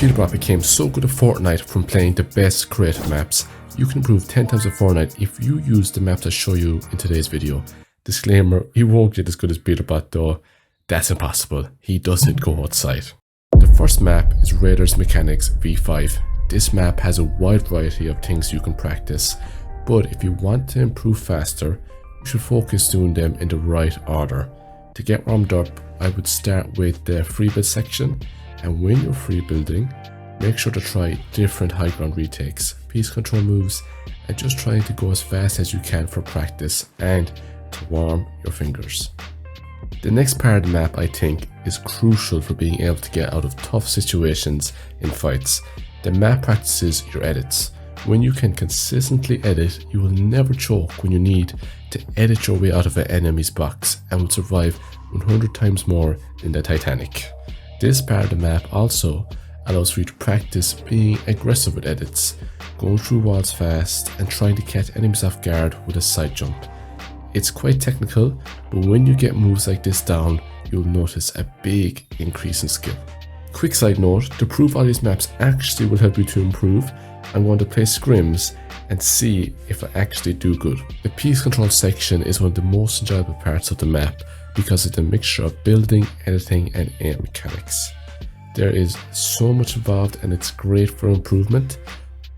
Peterbot became so good at Fortnite from playing the best creative maps. You can improve 10 times at Fortnite if you use the maps I show you in today's video. Disclaimer, he won't get as good as Peterbot though. That's impossible. He doesn't go outside. The first map is Raiders Mechanics V5. This map has a wide variety of things you can practice, but if you want to improve faster, you should focus doing them in the right order. To get warmed up, I would start with the free build section, and when you're free building, make sure to try different high ground retakes, piece control moves, and just trying to go as fast as you can for practice and to warm your fingers. The next part of the map I think is crucial for being able to get out of tough situations in fights. The map practices your edits. When you can consistently edit, you will never choke when you need to edit your way out of an enemy's box and will survive 100 times more than the Titanic. This part of the map also allows for you to practice being aggressive with edits, going through walls fast and trying to catch enemies off guard with a side jump. It's quite technical, but when you get moves like this down, you'll notice a big increase in skill. Quick side note, to prove all these maps actually will help you to improve, I'm going to play scrims and see if I actually do good. The piece control section is one of the most enjoyable parts of the map because it's a mixture of building, editing and aim mechanics. There is so much involved and it's great for improvement,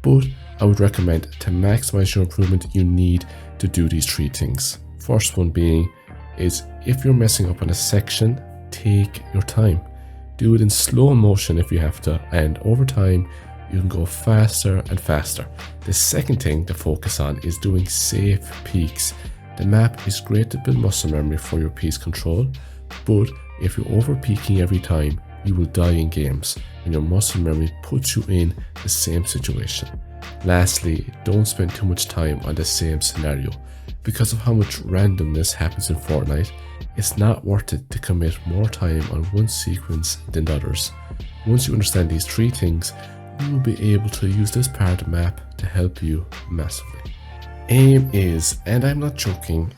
but I would recommend to maximize your improvement you need to do these three things. First one being is if you're messing up on a section, take your time. Do it in slow motion if you have to, and over time you can go faster and faster. The second thing to focus on is doing safe peaks. The map is great to build muscle memory for your piece control, but if you're over peaking every time, you will die in games and your muscle memory puts you in the same situation. Lastly, don't spend too much time on the same scenario. Because of how much randomness happens in Fortnite, it's not worth it to commit more time on one sequence than others. Once you understand these three things, you will be able to use this part of the map to help you massively. Aim is, and I'm not joking,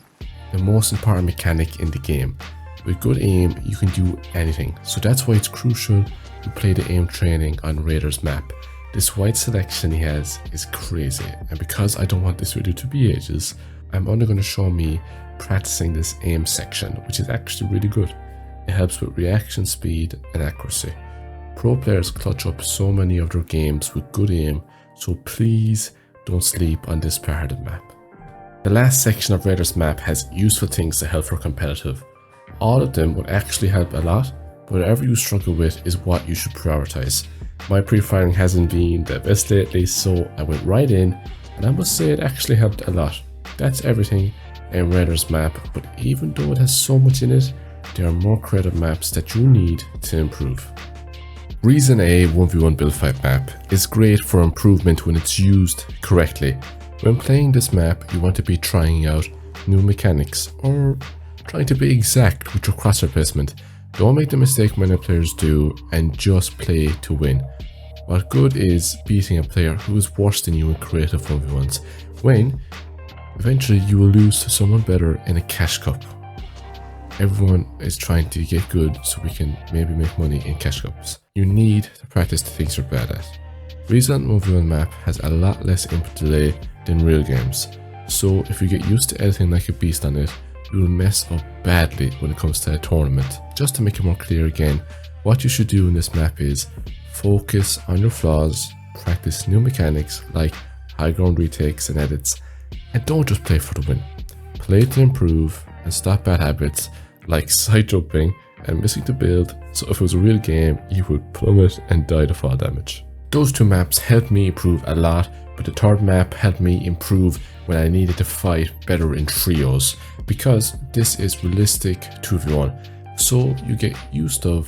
the most important mechanic in the game. With good aim, you can do anything, so that's why it's crucial to play the aim training on Raiders map. This wide selection he has is crazy, and because I don't want this video to be ages, I'm only going to show me practicing this aim section, which is actually really good. It helps with reaction speed and accuracy. Pro players clutch up so many of their games with good aim, so please don't sleep on this part of the map. The last section of Raiders map has useful things to help for competitive. All of them will actually help a lot, but whatever you struggle with is what you should prioritize. My pre-firing hasn't been the best lately, so I went right in, and I must say it actually helped a lot. That's everything in Raiders map, but even though it has so much in it, there are more creative maps that you need to improve. Reason A 1v1 build fight map is great for improvement when it's used correctly. When playing this map, you want to be trying out new mechanics or trying to be exact with your crosshair placement. Don't make the mistake many players do and just play to win. What good is beating a player who is worse than you in creative 1v1s when eventually you will lose to someone better in a cash cup. Everyone is trying to get good so we can maybe make money in cash cups. You need to practice the things you're bad at. Recent 1v1 map has a lot less input delay than real games, so if you get used to editing like a beast on it, you will mess up badly when it comes to a tournament. Just to make it more clear again, what you should do in this map is focus on your flaws, practice new mechanics like high ground retakes and edits, and don't just play for the win. Play to improve and stop bad habits like side jumping and missing the build, so if it was a real game, you would plummet and die to fall damage. Those two maps helped me improve a lot, but the third map helped me improve when I needed to fight better in trios, because this is realistic 2v1, so you get used to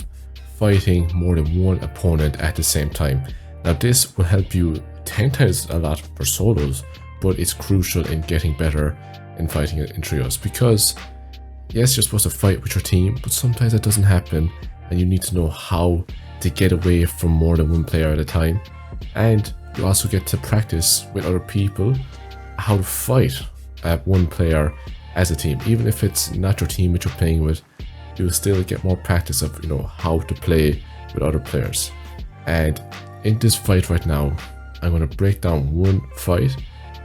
fighting more than one opponent at the same time. Now this will help you 10 times a lot for solos, but it's crucial in getting better in fighting in trios, because yes, you're supposed to fight with your team, but sometimes that doesn't happen and you need to know how to get away from more than one player at a time. And you also get to practice with other people how to fight one player as a team. Even if it's not your team that you're playing with, you'll still get more practice of how to play with other players. And in this fight right now, I'm going to break down one fight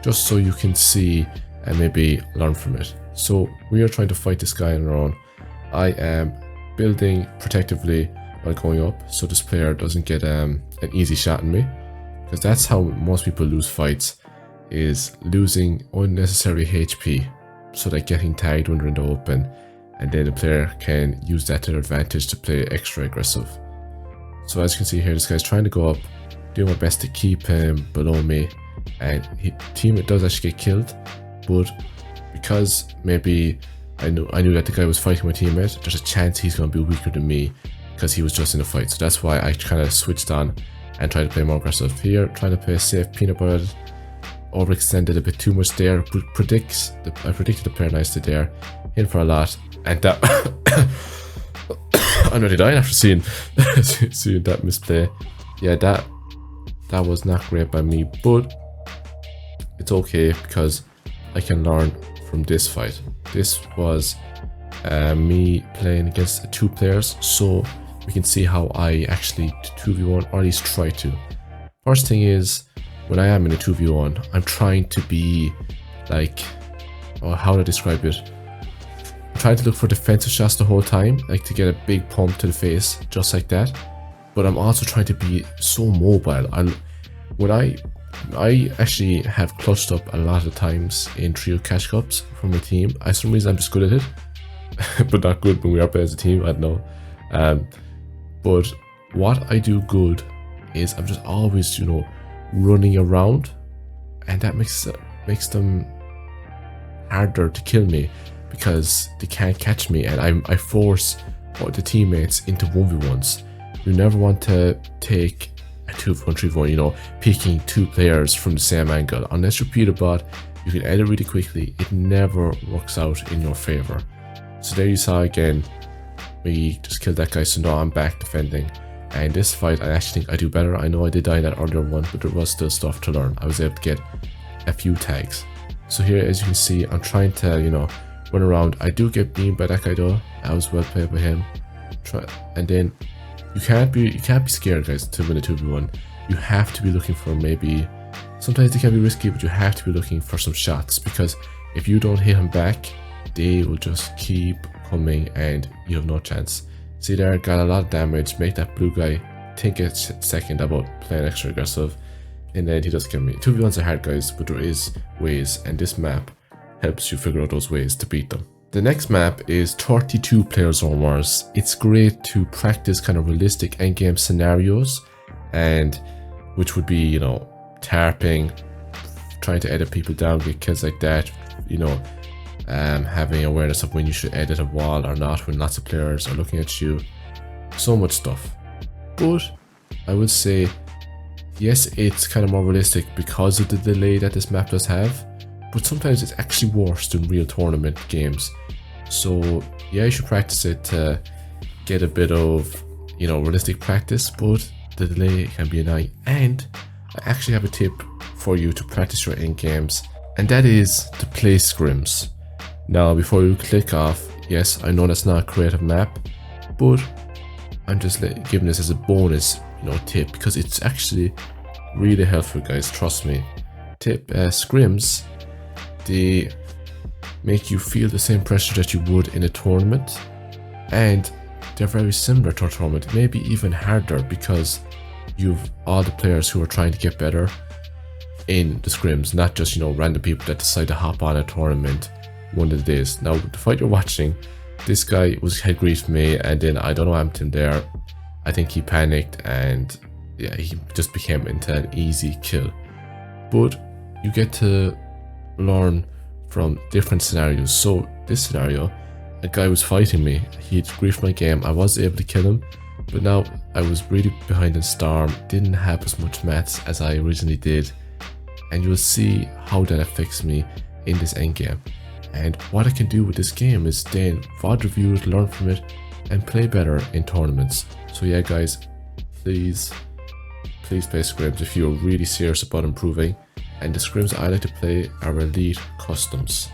just so you can see and maybe learn from it. So we are trying to fight this guy on our own. I am building protectively while going up so this player doesn't get an easy shot on me, because that's how most people lose fights, is losing unnecessary HP so they're getting tagged when they're in the open, and then the player can use that to their advantage to play extra aggressive. So as you can see here, this guy's trying to go up, doing my best to keep him below me, and his teammate does actually get killed, but because maybe I knew that the guy was fighting my teammate, there's a chance he's going to be weaker than me because he was just in a fight. So that's why I kind of switched on and tried to play more aggressive here, trying to play safe peanut butter. Overextended a bit too much there, but I predicted the player nicely there, in for a lot, and that I'm already dying after seeing that misplay. Yeah, that was not great by me, but it's okay because I can learn from this fight. This was me playing against two players, so we can see how I actually 2v1, or at least try to. First thing is, when I am in a 2v1, I'm trying to be like, how to describe it? I'm trying to look for defensive shots the whole time, like to get a big pump to the face, just like that. But I'm also trying to be so mobile. When I actually have clutched up a lot of times in trio catch cups from my team. For some reason I'm just good at it, but not good when we are playing as a team. I don't know. But what I do good is I'm just always, running around, and that makes them harder to kill me because they can't catch me, and I force the teammates into 1v1s. You never want to take a 2v1, 3v1, picking two players from the same angle. Unless you're Peter Bot, you can edit really quickly. It never works out in your favor. So there you saw again, we just killed that guy, so now I'm back defending. And this fight, I actually think I do better. I know I did die in that earlier one, but there was still stuff to learn. I was able to get a few tags. So here, as you can see, I'm trying to, run around. I do get beamed by that guy though. I was well played by him. And then you can't be scared, guys, to win a 2v1. You have to be looking for maybe, sometimes they can be risky, but you have to be looking for some shots, because if you don't hit him back, they will just keep coming and you have no chance. See there, got a lot of damage, make that blue guy think a second about playing extra aggressive, and then he does kill me. 2v1s are hard, guys, but there is ways, and this map helps you figure out those ways to beat them. The next map is 32 player zone wars. It's great to practice kind of realistic endgame scenarios, and which would be, tarping, trying to edit people down, get kills like that, having awareness of when you should edit a wall or not when lots of players are looking at you. So much stuff. But I would say, yes, it's kind of more realistic because of the delay that this map does have, but sometimes it's actually worse than real tournament games. So yeah, you should practice it to get a bit of, realistic practice, but the delay can be annoying. And I actually have a tip for you to practice your end games, and that is to play scrims. Now, before you click off, yes, I know that's not a creative map, but I'm just giving this as a bonus, tip, because it's actually really helpful, guys. Trust me. Tip: scrims, they make you feel the same pressure that you would in a tournament, and they're very similar to a tournament, maybe even harder, because you've all the players who are trying to get better in the scrims, not just random people that decide to hop on a tournament one of the days. Now, the fight you're watching, this guy had griefed me, and then I don't know what happened to him there. I think he panicked, and yeah, he just became into an easy kill. But you get to learn from different scenarios. So this scenario, a guy was fighting me, he'd griefed my game, I was able to kill him, but now I was really behind in Storm, didn't have as much mats as I originally did, and you'll see how that affects me in this endgame. And what I can do with this game is then VOD review it, learn from it, and play better in tournaments. So yeah, guys, please play scrims if you're really serious about improving. And the scrims I like to play are Elite Customs.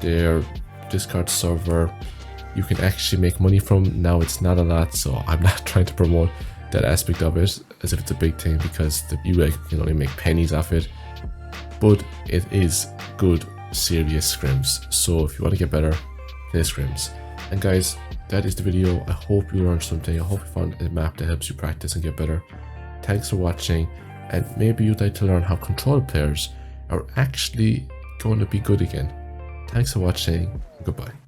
They're Discord server you can actually make money from. Now it's not a lot, so I'm not trying to promote that aspect of it as if it's a big thing, because you can only make pennies off it. But it is good, serious scrims. So if you want to get better, play scrims. And guys, that is the video. I hope you learned something. I hope you found a map that helps you practice and get better. Thanks for watching, and maybe you'd like to learn how control players are actually going to be good again. Thanks for watching. Goodbye.